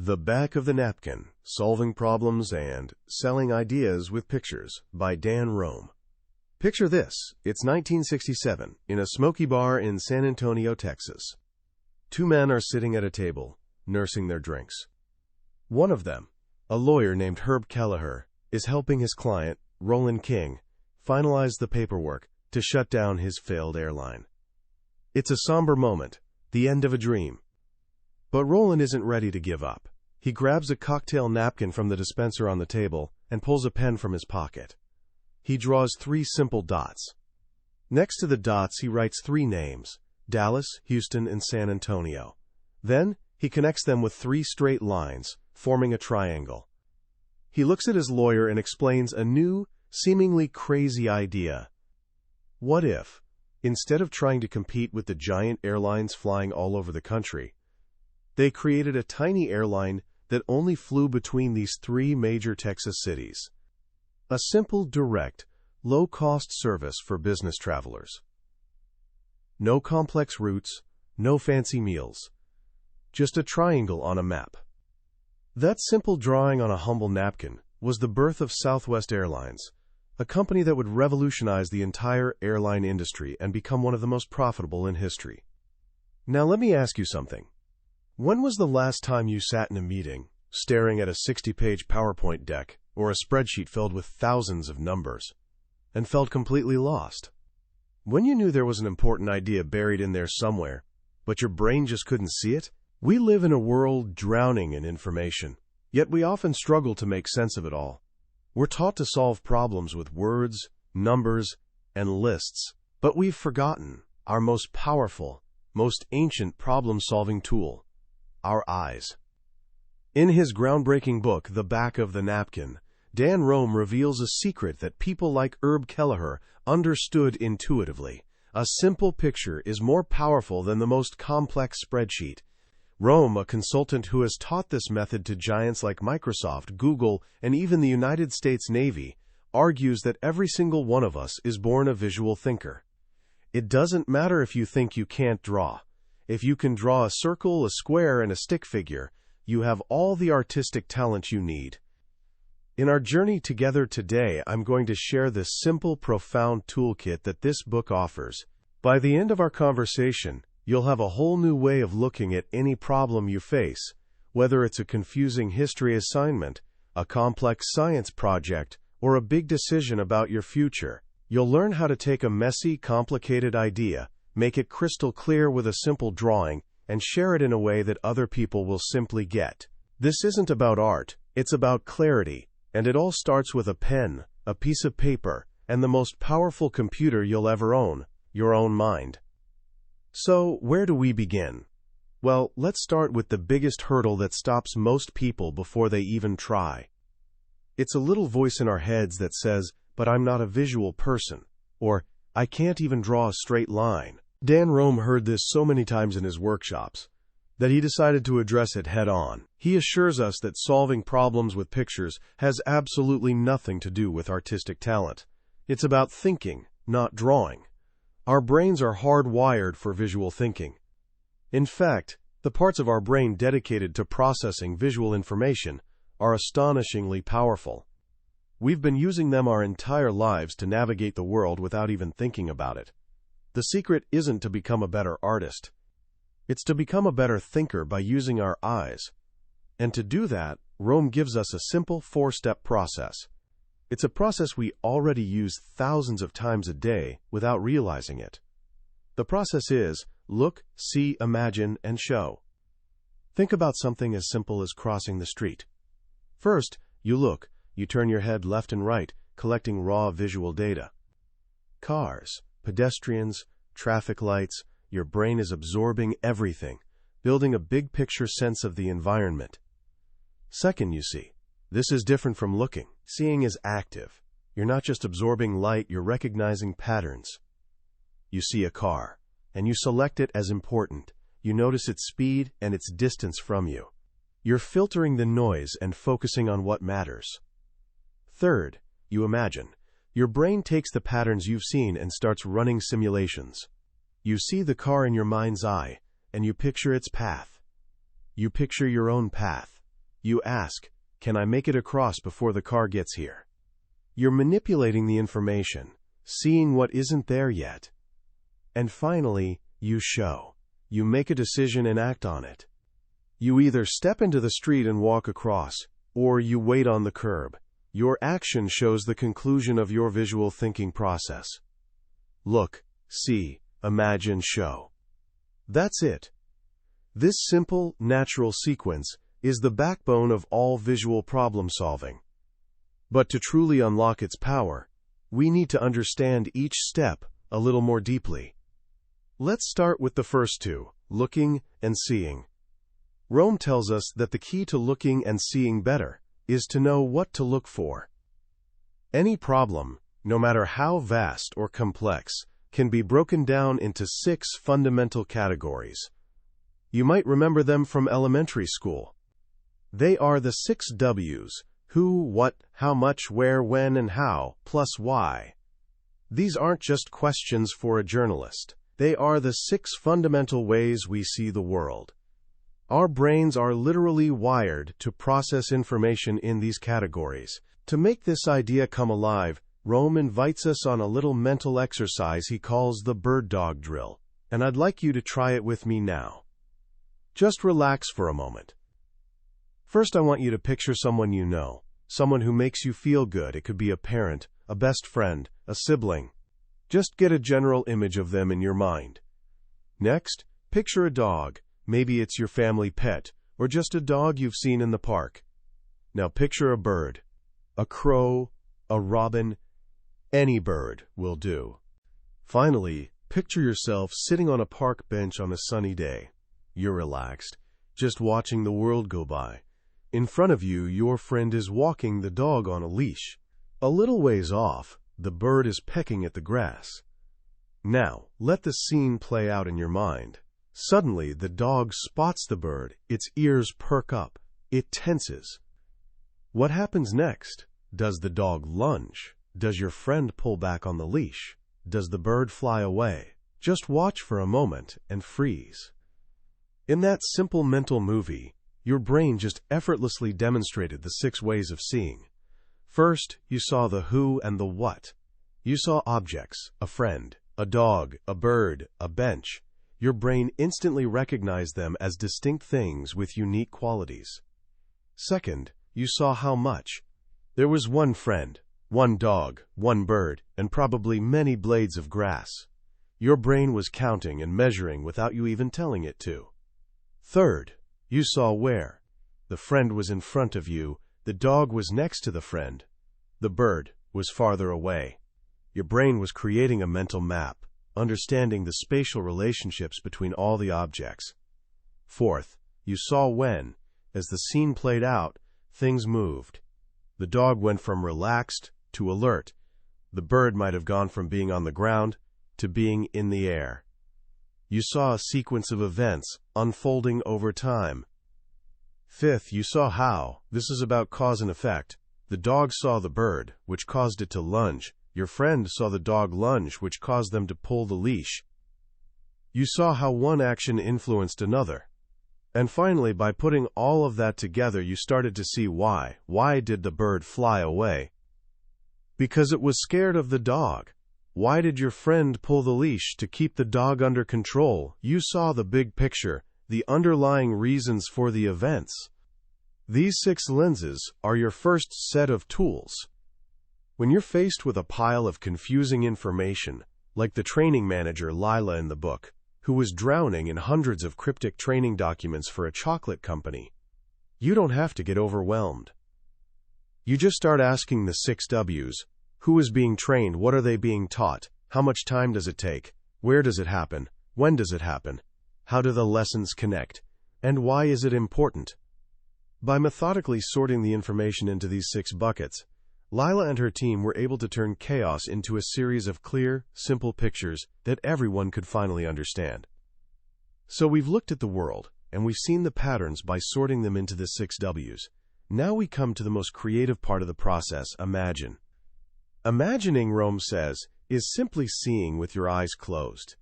The Back of the Napkin, Solving Problems and Selling Ideas with Pictures by Dan Rome. Picture this, it's 1967, in a smoky bar in San Antonio, Texas. Two men are sitting at a table, nursing their drinks. One of them, a lawyer named Herb Kelleher, is helping his client, Roland King, finalize the paperwork to shut down his failed airline. It's a somber moment, the end of a dream. But Roland isn't ready to give up. He grabs a cocktail napkin from the dispenser on the table and pulls a pen from his pocket. He draws 3 simple dots. Next to the dots, he writes 3 names: Dallas, Houston, and San Antonio. Then, he connects them with 3 straight lines, forming a triangle. He looks at his lawyer and explains a new, seemingly crazy idea. What if, instead of trying to compete with the giant airlines flying all over the country, they created a tiny airline that only flew between these 3 major Texas cities? A simple, direct, low-cost service for business travelers. No complex routes, no fancy meals. Just a triangle on a map. That simple drawing on a humble napkin was the birth of Southwest Airlines, a company that would revolutionize the entire airline industry and become one of the most profitable in history. Now let me ask you something. When was the last time you sat in a meeting, staring at a 60-page PowerPoint deck or a spreadsheet filled with thousands of numbers, and felt completely lost? When you knew there was an important idea buried in there somewhere, but your brain just couldn't see it? We live in a world drowning in information, yet we often struggle to make sense of it all. We're taught to solve problems with words, numbers, and lists, but we've forgotten our most powerful, most ancient problem-solving tool: our eyes. In his groundbreaking book, The Back of the Napkin, Dan Rome reveals a secret that people like Herb Kelleher understood intuitively. A simple picture is more powerful than the most complex spreadsheet. Rome, a consultant who has taught this method to giants like Microsoft, Google, and even the United States Navy, argues that every single one of us is born a visual thinker. It doesn't matter if you think you can't draw. If you can draw a circle, a square, and a stick figure, you have all the artistic talent you need. In our journey together today, I'm going to share this simple, profound toolkit that this book offers. By the end of our conversation, you'll have a whole new way of looking at any problem you face, whether it's a confusing history assignment, a complex science project, or a big decision about your future. You'll learn how to take a messy, complicated idea, make it crystal clear with a simple drawing, and share it in a way that other people will simply get. This isn't about art, it's about clarity, and it all starts with a pen, a piece of paper, and the most powerful computer you'll ever own, your own mind. So, where do we begin? Well, let's start with the biggest hurdle that stops most people before they even try. It's a little voice in our heads that says, "But I'm not a visual person," or "I can't even draw a straight line." Dan Rome heard this so many times in his workshops that he decided to address it head-on. He assures us that solving problems with pictures has absolutely nothing to do with artistic talent. It's about thinking, not drawing. Our brains are hardwired for visual thinking. In fact, the parts of our brain dedicated to processing visual information are astonishingly powerful. We've been using them our entire lives to navigate the world without even thinking about it. The secret isn't to become a better artist. It's to become a better thinker by using our eyes. And to do that, Rome gives us a simple 4-step process. It's a process we already use thousands of times a day without realizing it. The process is look, see, imagine, and show. Think about something as simple as crossing the street. First, you look. You turn your head left and right, collecting raw visual data. Cars, pedestrians, traffic lights, your brain is absorbing everything, building a big picture sense of the environment. Second, you see. This is different from looking. Seeing is active. You're not just absorbing light, you're recognizing patterns. You see a car, and you select it as important. You notice its speed and its distance from you. You're filtering the noise and focusing on what matters. Third, you imagine. Your brain takes the patterns you've seen and starts running simulations. You see the car in your mind's eye, and you picture its path. You picture your own path. You ask, "Can I make it across before the car gets here?" You're manipulating the information, seeing what isn't there yet. And finally, you show. You make a decision and act on it. You either step into the street and walk across, or you wait on the curb. Your action shows the conclusion of your visual thinking process. Look, see, imagine, show. That's it. This simple, natural sequence is the backbone of all visual problem solving. But to truly unlock its power, we need to understand each step a little more deeply. Let's start with the first two, looking and seeing. Rome tells us that the key to looking and seeing better is to know what to look for. Any problem, no matter how vast or complex, can be broken down into 6 fundamental categories. You might remember them from elementary school. They are the 6 W's: who, what, how much, where, when, and how, plus why. These aren't just questions for a journalist. They are the 6 fundamental ways we see the world. Our brains are literally wired to process information in these categories. To make this idea come alive, Rome invites us on a little mental exercise he calls the bird dog drill, and I'd like you to try it with me now. Just relax for a moment. First, I want you to picture someone you know, someone who makes you feel good. It could be a parent, a best friend, a sibling. Just get a general image of them in your mind. Next, picture a dog. Maybe it's your family pet, or just a dog you've seen in the park. Now picture a bird. A crow, a robin, any bird will do. Finally, picture yourself sitting on a park bench on a sunny day. You're relaxed, just watching the world go by. In front of you, your friend is walking the dog on a leash. A little ways off, the bird is pecking at the grass. Now, let the scene play out in your mind. Suddenly, the dog spots the bird. Its ears perk up. It tenses. What happens next? Does the dog lunge? Does your friend pull back on the leash? Does the bird fly away? Just watch for a moment and freeze. In that simple mental movie, your brain just effortlessly demonstrated the 6 ways of seeing. First, you saw the who and the what. You saw objects, a friend, a dog, a bird, a bench. Your brain instantly recognized them as distinct things with unique qualities. Second, you saw how much. There was one friend, one dog, one bird, and probably many blades of grass. Your brain was counting and measuring without you even telling it to. Third, you saw where. The friend was in front of you, the dog was next to the friend, the bird was farther away. Your brain was creating a mental map, understanding the spatial relationships between all the objects. Fourth, you saw when. As the scene played out, things moved. The dog went from relaxed to alert. The bird might have gone from being on the ground to being in the air. You saw a sequence of events unfolding over time. Fifth, you saw how. This is about cause and effect. The dog saw the bird, which caused it to lunge. Your friend saw the dog lunge, which caused them to pull the leash. You saw how one action influenced another. And finally, by putting all of that together, you started to see why. Why did the bird fly away? Because it was scared of the dog. Why did your friend pull the leash? To keep the dog under control. You saw the big picture, the underlying reasons for the events. These 6 lenses are your first set of tools. When you're faced with a pile of confusing information, like the training manager Lila in the book, who was drowning in hundreds of cryptic training documents for a chocolate company, you don't have to get overwhelmed. You just start asking the 6 W's. Who is being trained? What are they being taught? How much time does it take? Where does it happen? When does it happen? How do the lessons connect? And why is it important? By methodically sorting the information into these 6 buckets, Lila and her team were able to turn chaos into a series of clear, simple pictures that everyone could finally understand. So we've looked at the world, and we've seen the patterns by sorting them into the 6 W's. Now we come to the most creative part of the process, imagine. Imagining, Rome says, is simply seeing with your eyes closed.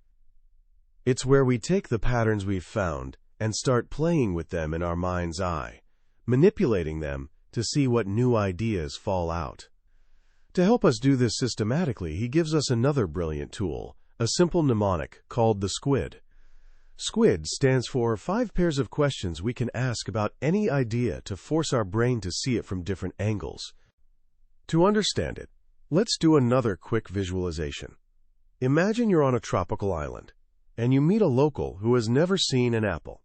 It's where we take the patterns we've found and start playing with them in our mind's eye. manipulating them to see what new ideas fall out. To help us do this systematically, he gives us another brilliant tool, a simple mnemonic called the SQVID. SQVID stands for 5 pairs of questions we can ask about any idea to force our brain to see it from different angles. To understand it, let's do another quick visualization. Imagine you're on a tropical island, and you meet a local who has never seen an apple.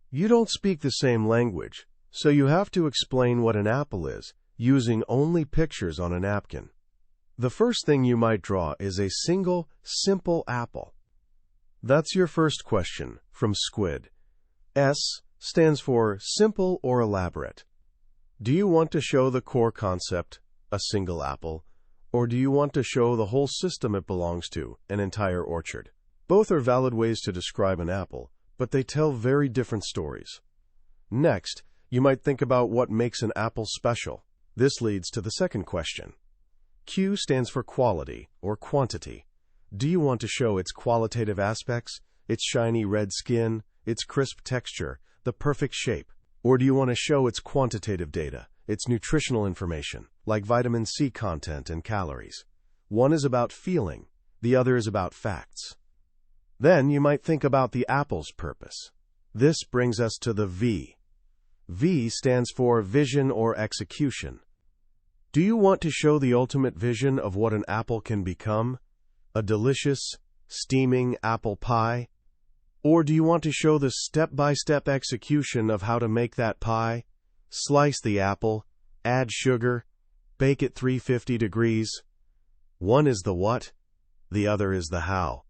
You don't speak the same language, so you have to explain what an apple is, using only pictures on a napkin. The first thing you might draw is a single, simple apple. That's your first question from SQVID. S stands for simple or elaborate. Do you want to show the core concept, a single apple, or do you want to show the whole system it belongs to, an entire orchard? Both are valid ways to describe an apple, but they tell very different stories. Next, you might think about what makes an apple special. This leads to the second question. Q stands for quality or quantity. Do you want to show its qualitative aspects, its shiny red skin, its crisp texture, the perfect shape? Or do you want to show its quantitative data, its nutritional information, like vitamin C content and calories? One is about feeling, the other is about facts. Then you might think about the apple's purpose. This brings us to the V. V stands for vision or execution. Do you want to show the ultimate vision of what an apple can become? A delicious, steaming apple pie? Or do you want to show the step-by-step execution of how to make that pie? Slice the apple, add sugar, bake at 350 degrees. One is the what, the other is the how.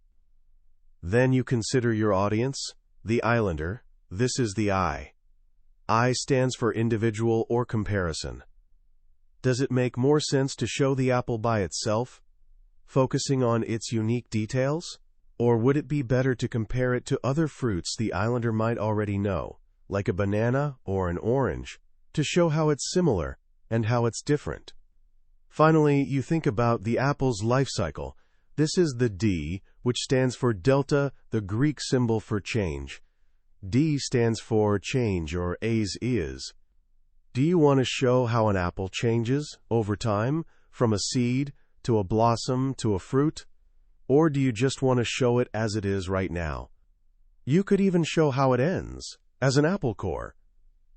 Then you consider your audience, the islander. This is the I. I stands for individual or comparison. Does it make more sense to show the apple by itself, focusing on its unique details? Or would it be better to compare it to other fruits the islander might already know, like a banana or an orange, to show how it's similar and how it's different? Finally, you think about the apple's life cycle. This is the D, which stands for delta, the Greek symbol for change. D stands for change or as is. Do you want to show how an apple changes over time, from a seed to a blossom to a fruit? Or do you just want to show it as it is right now? You could even show how it ends, as an apple core.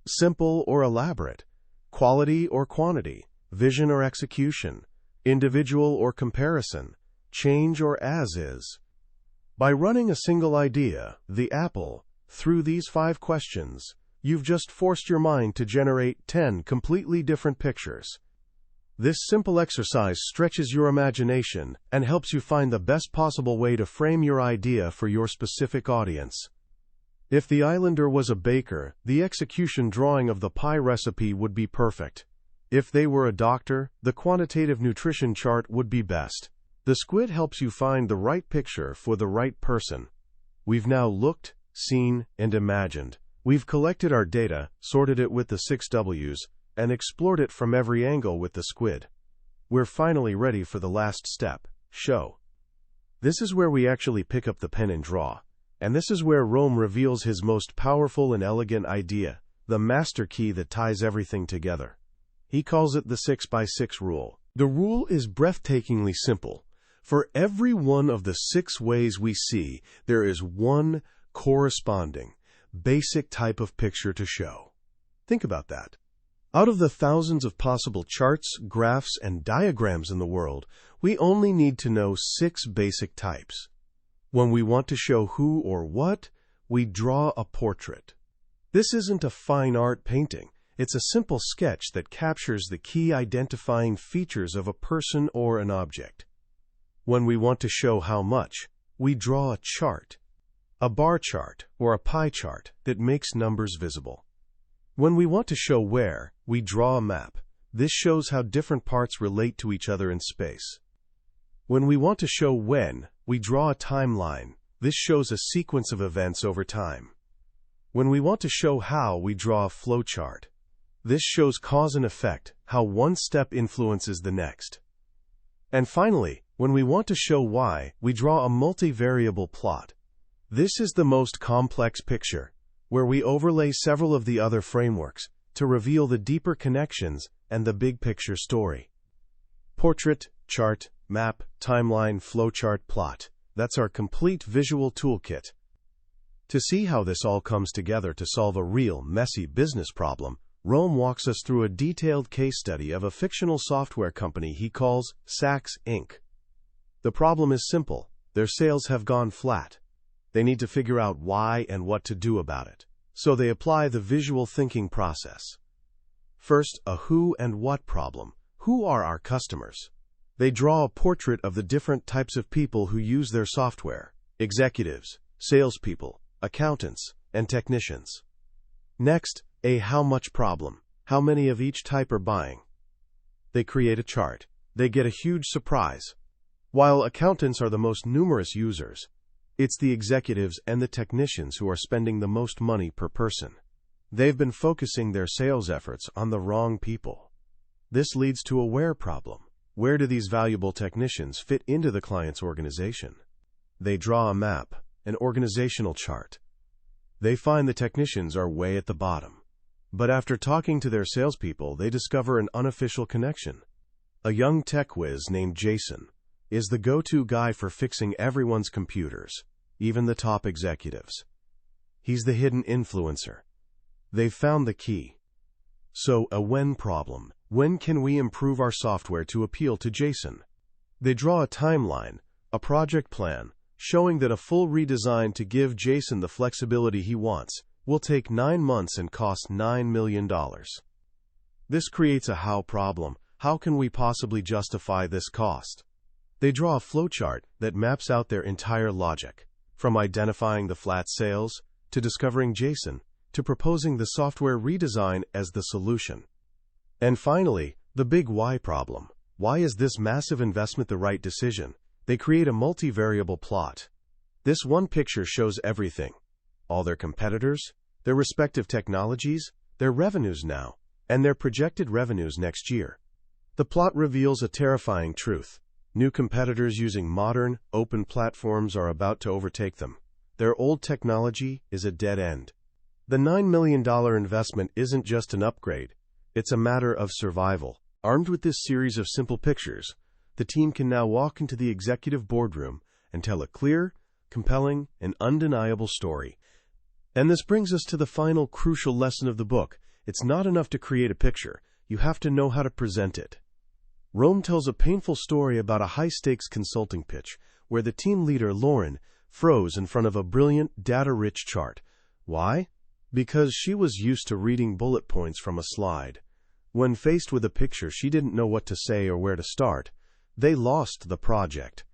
Simple or elaborate, quality or quantity, vision or execution, individual or comparison, change or as is. By running a single idea, the apple, through these 5 questions, you've just forced your mind to generate 10 completely different pictures. This simple exercise stretches your imagination and helps you find the best possible way to frame your idea for your specific audience. If the islander was a baker, the execution drawing of the pie recipe would be perfect. If they were a doctor, the quantitative nutrition chart would be best. The SQVID helps you find the right picture for the right person. We've now looked, seen, and imagined. We've collected our data, sorted it with the 6 W's, and explored it from every angle with the SQVID. We're finally ready for the last step, show. This is where we actually pick up the pen and draw. And this is where Rome reveals his most powerful and elegant idea, the master key that ties everything together. He calls it the 6x6 rule. The rule is breathtakingly simple. For every one of the 6 ways we see, there is one corresponding, basic type of picture to show. Think about that. Out of the thousands of possible charts, graphs, and diagrams in the world, we only need to know 6 basic types. When we want to show who or what, we draw a portrait. This isn't a fine art painting. It's a simple sketch that captures the key identifying features of a person or an object. When we want to show how much, we draw a chart, a bar chart or a pie chart that makes numbers visible. When we want to show where, we draw a map. This shows how different parts relate to each other in space. When we want to show when, we draw a timeline. This shows a sequence of events over time. When we want to show how, we draw a flow chart. This shows cause and effect, how one step influences the next. And finally, when we want to show why, we draw a multivariable plot. This is the most complex picture, where we overlay several of the other frameworks to reveal the deeper connections and the big picture story. Portrait, chart, map, timeline, flowchart, plot. That's our complete visual toolkit. To see how this all comes together to solve a real, messy business problem, Rome walks us through a detailed case study of a fictional software company he calls Saks Inc. The problem is simple. Their sales have gone flat. They need to figure out why and what to do about it. So they apply the visual thinking process. First, a who and what problem. Who are our customers? They draw a portrait of the different types of people who use their software: executives, salespeople, accountants, and technicians. Next, a how much problem. How many of each type are buying? They create a chart. They get a huge surprise. While accountants are the most numerous users, it's the executives and the technicians who are spending the most money per person. They've been focusing their sales efforts on the wrong people. This leads to a where problem. Where do these valuable technicians fit into the client's organization? They draw a map, an organizational chart. They find the technicians are way at the bottom. But after talking to their salespeople, they discover an unofficial connection. A young tech whiz named Jason is the go-to guy for fixing everyone's computers, even the top executives. He's the hidden influencer. They've found the key. So, a when problem. When can we improve our software to appeal to Jason? They draw a timeline, a project plan, showing that a full redesign to give Jason the flexibility he wants will take 9 months and cost $9 million. This creates a how problem. How can we possibly justify this cost? They draw a flowchart that maps out their entire logic, from identifying the flat sales, to discovering Jason, to proposing the software redesign as the solution. And finally, the big why problem. Why is this massive investment the right decision? They create a multivariable plot. This one picture shows everything: all their competitors, their respective technologies, their revenues now, and their projected revenues next year. The plot reveals a terrifying truth. New competitors using modern, open platforms are about to overtake them. Their old technology is a dead end. The $9 million investment isn't just an upgrade. It's a matter of survival. Armed with this series of simple pictures, the team can now walk into the executive boardroom and tell a clear, compelling, and undeniable story. And this brings us to the final crucial lesson of the book. It's not enough to create a picture. You have to know how to present it. Rome tells a painful story about a high-stakes consulting pitch where the team leader, Lauren, froze in front of a brilliant, data-rich chart. Why? Because she was used to reading bullet points from a slide. When faced with a picture, she didn't know what to say or where to start. They lost the project.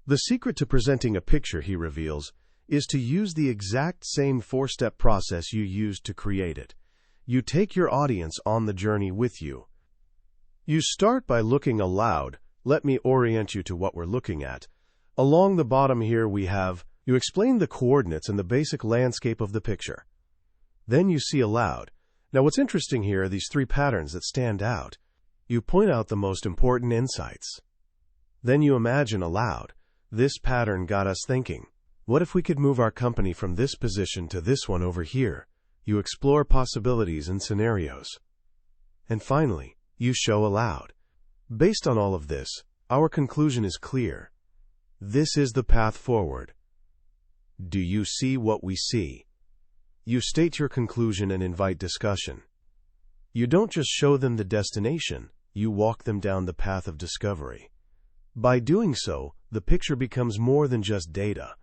The secret to presenting a picture, he reveals, is to use the exact same 4-step process you used to create it. You take your audience on the journey with you. You start by looking aloud. Let me orient you to what we're looking at. Along the bottom here we have, you explain the coordinates and the basic landscape of the picture. Then you see aloud. Now what's interesting here are these 3 patterns that stand out. You point out the most important insights. Then you imagine aloud. This pattern got us thinking. What if we could move our company from this position to this one over here? You explore possibilities and scenarios. And finally, you show aloud. Based on all of this, our conclusion is clear. This is the path forward. Do you see what we see? You state your conclusion and invite discussion. You don't just show them the destination, you walk them down the path of discovery. By doing so, the picture becomes more than just data.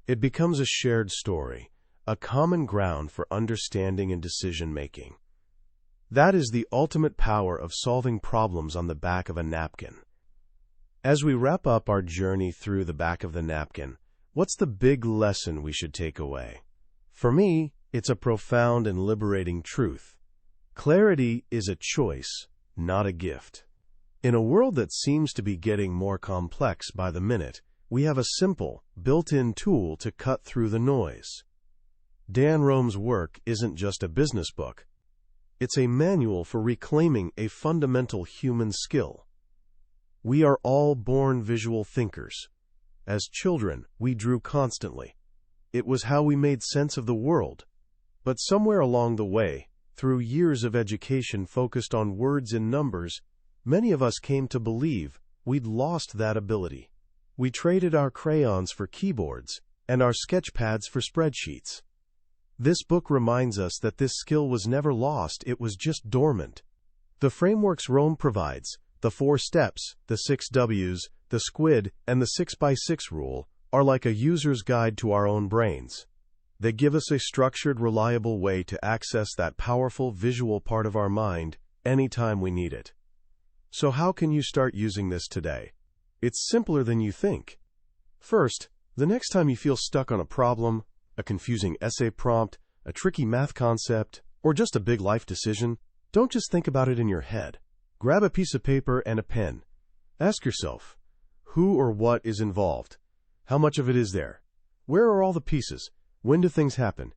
It becomes a shared story, a common ground for understanding and decision-making. That is the ultimate power of solving problems on the back of a napkin. As we wrap up our journey through the back of the napkin, what's the big lesson we should take away? For me, it's a profound and liberating truth. Clarity is a choice, not a gift. In a world that seems to be getting more complex by the minute, we have a simple, built-in tool to cut through the noise. Dan Rome's work isn't just a business book. It's a manual for reclaiming a fundamental human skill. We are all born visual thinkers. As children, we drew constantly. It was how we made sense of the world. But somewhere along the way, Through years of education focused on words and numbers, many of us came to believe we'd lost that ability. We traded our crayons for keyboards and our sketch pads for spreadsheets. This book reminds us that this skill was never lost, it was just dormant. The frameworks Rome provides, the 4 steps, the 6 W's, the SQVID, and the 6x6 rule, are like a user's guide to our own brains. They give us a structured, reliable way to access that powerful visual part of our mind anytime we need it. So how can you start using this today? It's simpler than you think. First, the next time you feel stuck on a problem, a confusing essay prompt, a tricky math concept, or just a big life decision, don't just think about it in your head. Grab a piece of paper and a pen. Ask yourself, who or what is involved? How much of it is there? Where are all the pieces? When do things happen?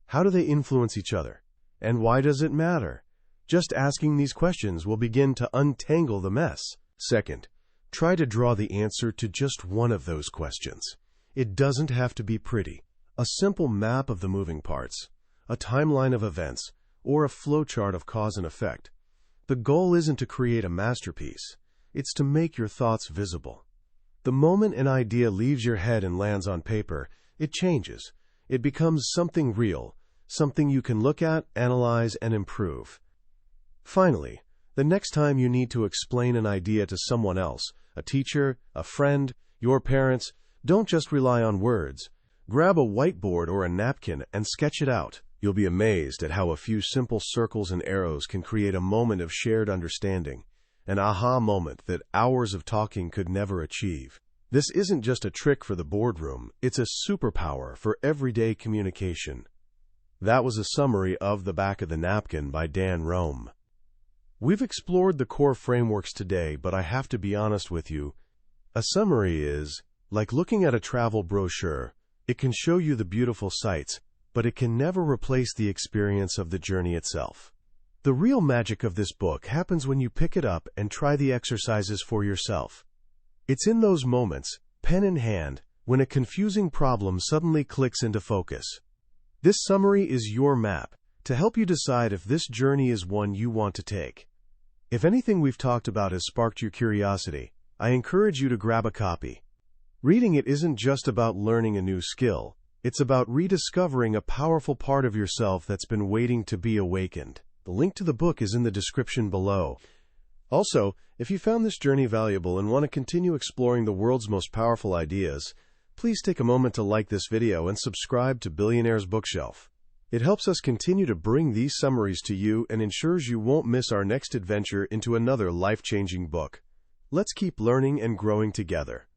How do they influence each other? And why does it matter? Just asking these questions will begin to untangle the mess. Second, try to draw the answer to just one of those questions. It doesn't have to be pretty. A simple map of the moving parts, a timeline of events, or a flowchart of cause and effect. The goal isn't to create a masterpiece. It's to make your thoughts visible. The moment an idea leaves your head and lands on paper, it changes. It becomes something real, something you can look at, analyze, and improve. Finally, the next time you need to explain an idea to someone else, a teacher, a friend, your parents, don't just rely on words. Grab a whiteboard or a napkin and sketch it out. You'll be amazed at how a few simple circles and arrows can create a moment of shared understanding, an aha moment that hours of talking could never achieve. This isn't just a trick for the boardroom, it's a superpower for everyday communication. That was a summary of The Back of the Napkin by Dan Rome. We've explored the core frameworks today, but I have to be honest with you. A summary is like looking at a travel brochure. It can show you the beautiful sights, but it can never replace the experience of the journey itself. The real magic of this book happens when you pick it up and try the exercises for yourself. It's in those moments, pen in hand, when a confusing problem suddenly clicks into focus. This summary is your map to help you decide if this journey is one you want to take. If anything we've talked about has sparked your curiosity, I encourage you to grab a copy. Reading it isn't just about learning a new skill, it's about rediscovering a powerful part of yourself that's been waiting to be awakened. The link to the book is in the description below. Also, if you found this journey valuable and want to continue exploring the world's most powerful ideas, please take a moment to like this video and subscribe to Billionaire's Bookshelf. It helps us continue to bring these summaries to you and ensures you won't miss our next adventure into another life-changing book. Let's keep learning and growing together.